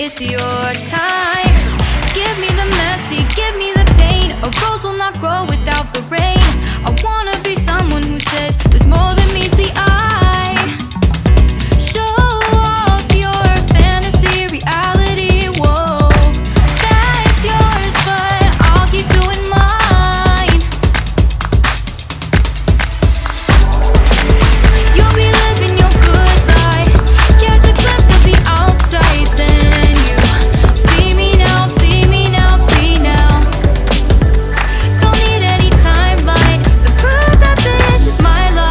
it's your time. Give me the messy, give me the pain. A rose will not grow without the rain. I wanna be someone who says there's more than meets the eye. Show off your fantasy, reality, whoa. That's yours, but I'll keep doing mine. You'll be living your good life. Catch a glimpse of the outside, then you see me now, see me now, see now. Don't need any timeline to prove that this is my life.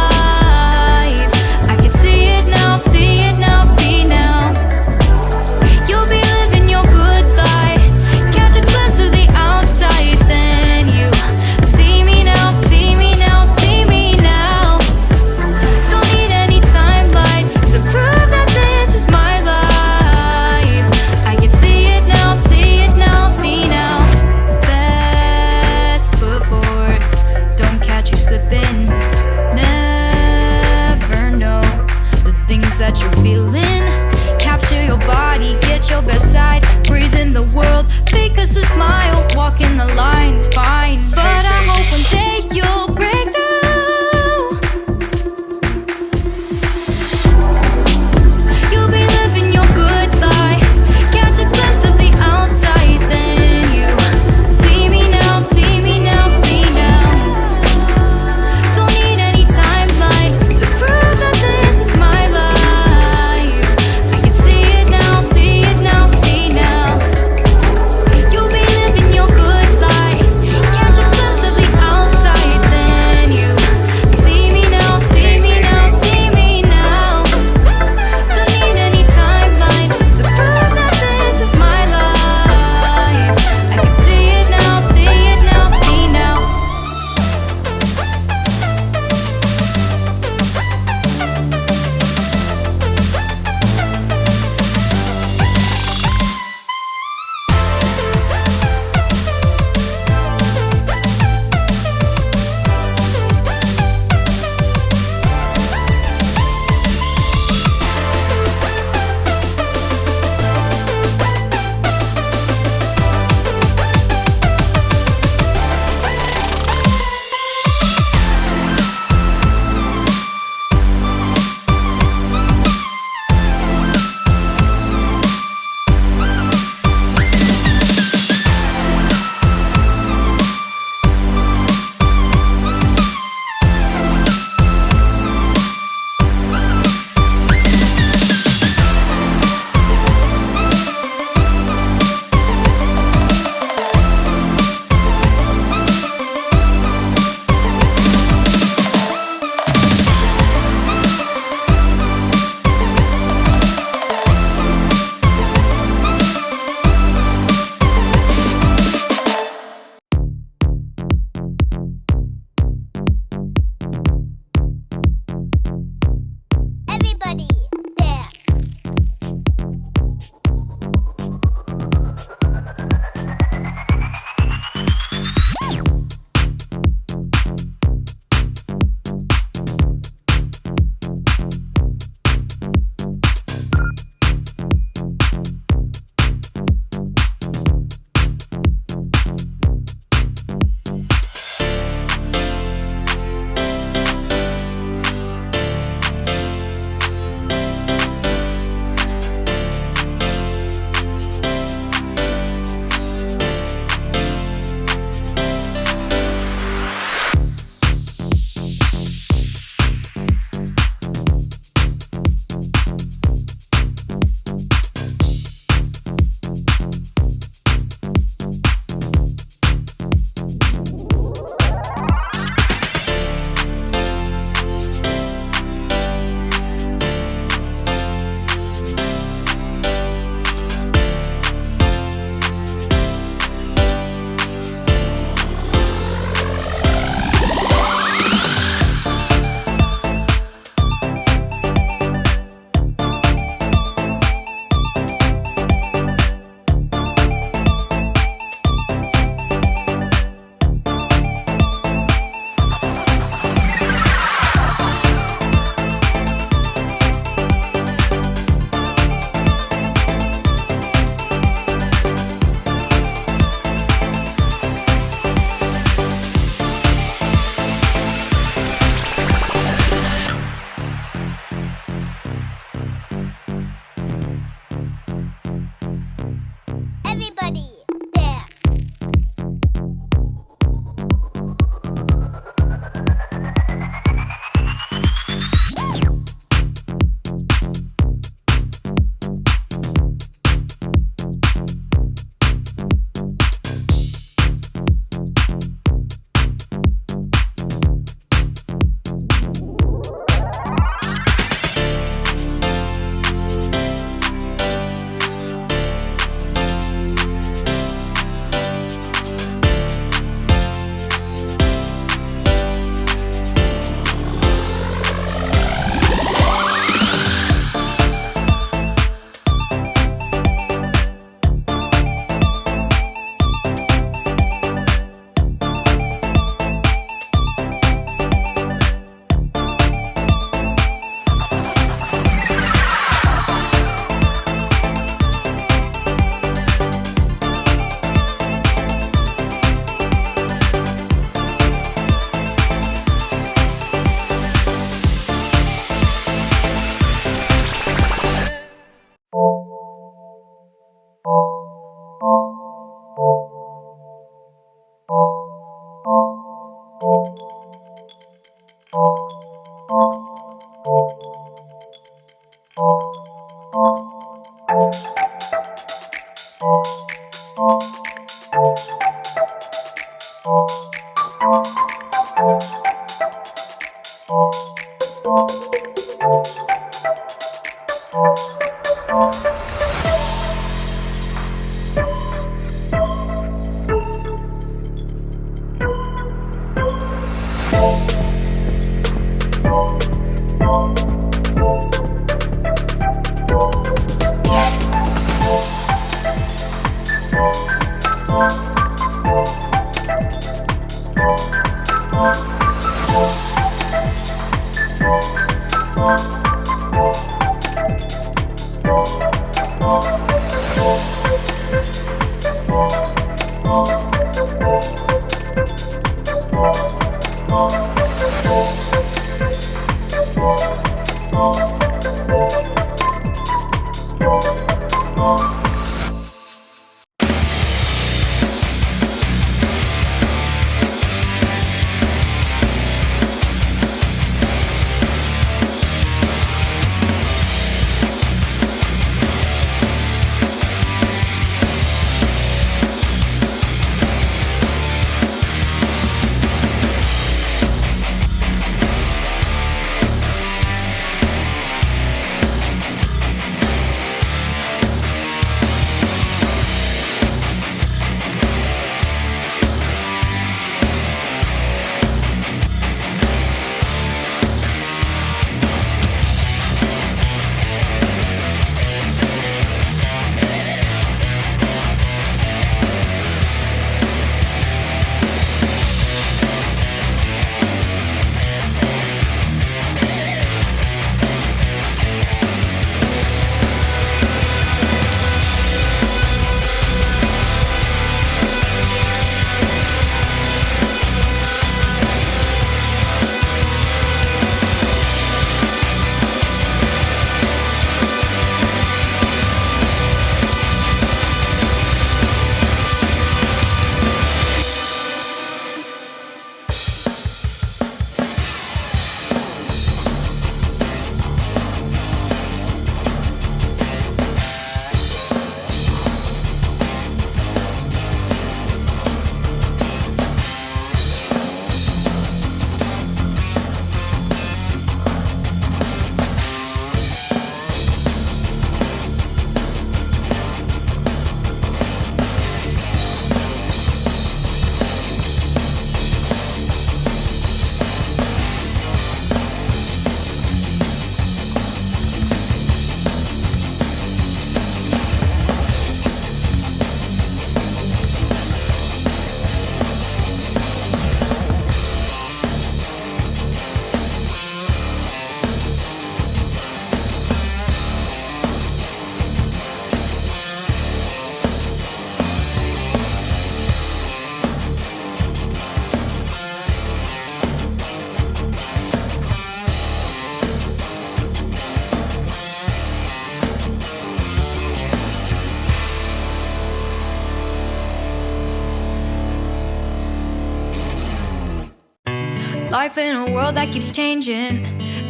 Life in a world that keeps changing.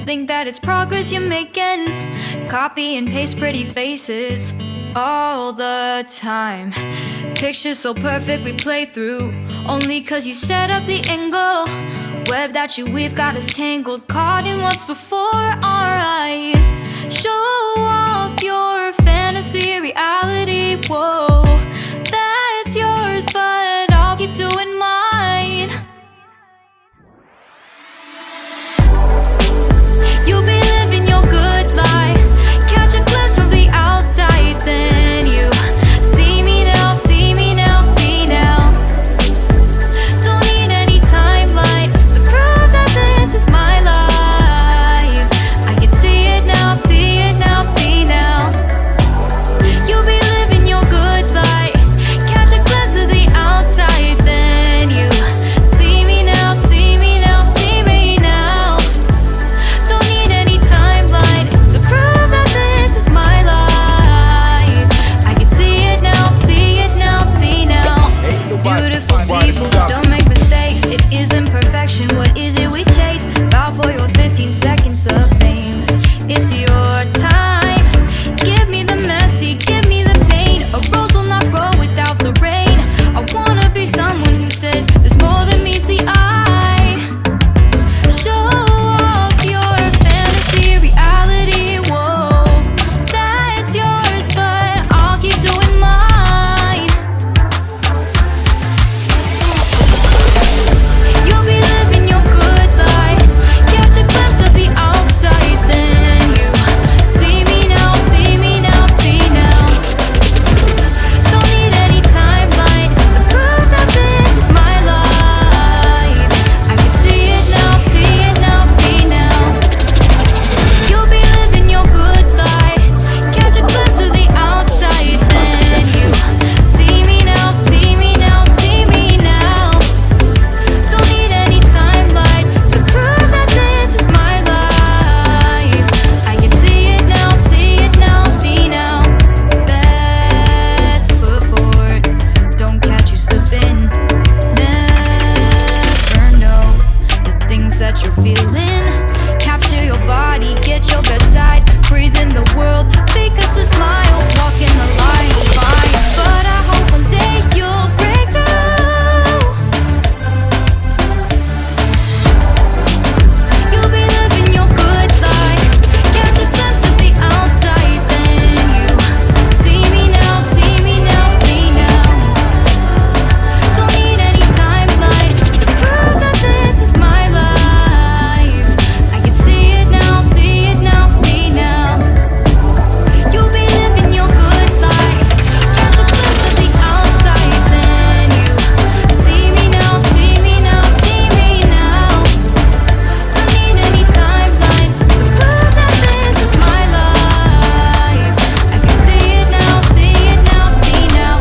Think that it's progress you're making. Copy and paste pretty faces all the time. Pictures so perfect we play through. Only cause you set up the angle. Web that you weave got us tangled. Caught in what's before our eyes. Show off your fantasy reality. Whoa, that's yours, but I'll keep doing mine. You'll be living your good life. Catch a glimpse from the outside, then you see me now, see me now, see now. Don't need any timeline to prove that this is my life. I can see it now, see it now, see now. You'll be living your good life. Catch a glimpse of the outside, then you see me now, see me now, see me now. Don't need any timeline to prove that this is my life. I can see it now, see it now, see now. Beautiful people don't make mistakes. It isn't perfection, what is it we chase? Bow for your 15 seconds of fame. It's your time. Give me the messy, give me the pain. A rose will not grow without the rain. I wanna be someone who says there's more than meets the eye. Show off your fantasy reality. Whoa, that's yours, but I'll keep doing mine. You'll be living your good life. Catch a glimpse of the outside, then you see me now, see me now, see now. Don't need any timeline to prove that this is my life. I can see it now, see it now, see now. You'll be living your good life. Catch a glimpse of the outside, then you see me now, see me now, see me now. Don't need any timeline to prove that this is my life. I can see it now, see it now, see now. Best foot forward, don't catch you slipping. Never know the things that you're feeling. Capture your body, get your best side. Breathe in the world, fake us a smile. Walk in the light, fine. But I hope one day you'll break through. You'll be living your good life. Catch a glimpse of the outside, then you see me now, see me now, see now. Don't need any timeline to prove that this is my life. I can see it now, see it now, see now. You'll be living your good life. Catch a glimpse of the outside, then you see me now, see me now, see me now. Don't need any timeline to prove that this is my life. I can see it now, see it now, see now.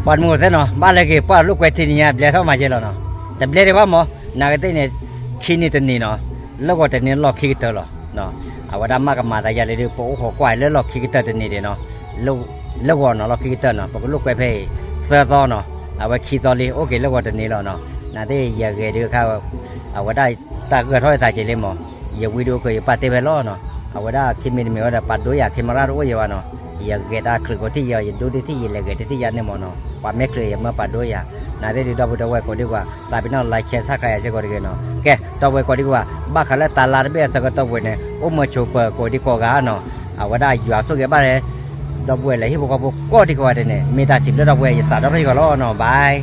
Bạn mua thế nào? Ba lấy cái ba lúc quay thì nhà bể thao mà chơi rồi nó.แต่bể thì bao mò, nào cái tên này khi này tên này nó, lúc qua tên này lọt khi cái tờ rồi, nó. Àว่า đam mê cái mà tại giờ lấy bộ hồ quay lấy lọt khi cái tờ tên này đấy nó. lúc qua nó lọt khi cái tờ nó, còn lúc quay về sơ to nó, àว่าkhi to đi, ok lúc qua tên này rồi nó. Nãy thì giờ cái điều khác, àว่า ได้ ta cứ thôi ta chỉ lấy mò, giờ video cái bắt tay về lo nó, àว่า ได้ khi mình ở đây bắt đôi à camera đôi giờ nó. giờ cái ta cứ cóที่giờ đôiที่là cáiที่giờ này mò nó. Và mấy cái mà bắt đôi à, nãy thì đâu có có đi qua, tại vì nó like share sát cái gì có đi nó, cái đâu có đi qua, ba cái là ta làm bây giờ cái đâu có này, ôm chụp có đi có gà nó, àว่า ได้ อยู่ số cái ba này, đâu có là hi bộ có đi qua đây này, mình ta chụp đâu có, ta đâu có lo nó, bye.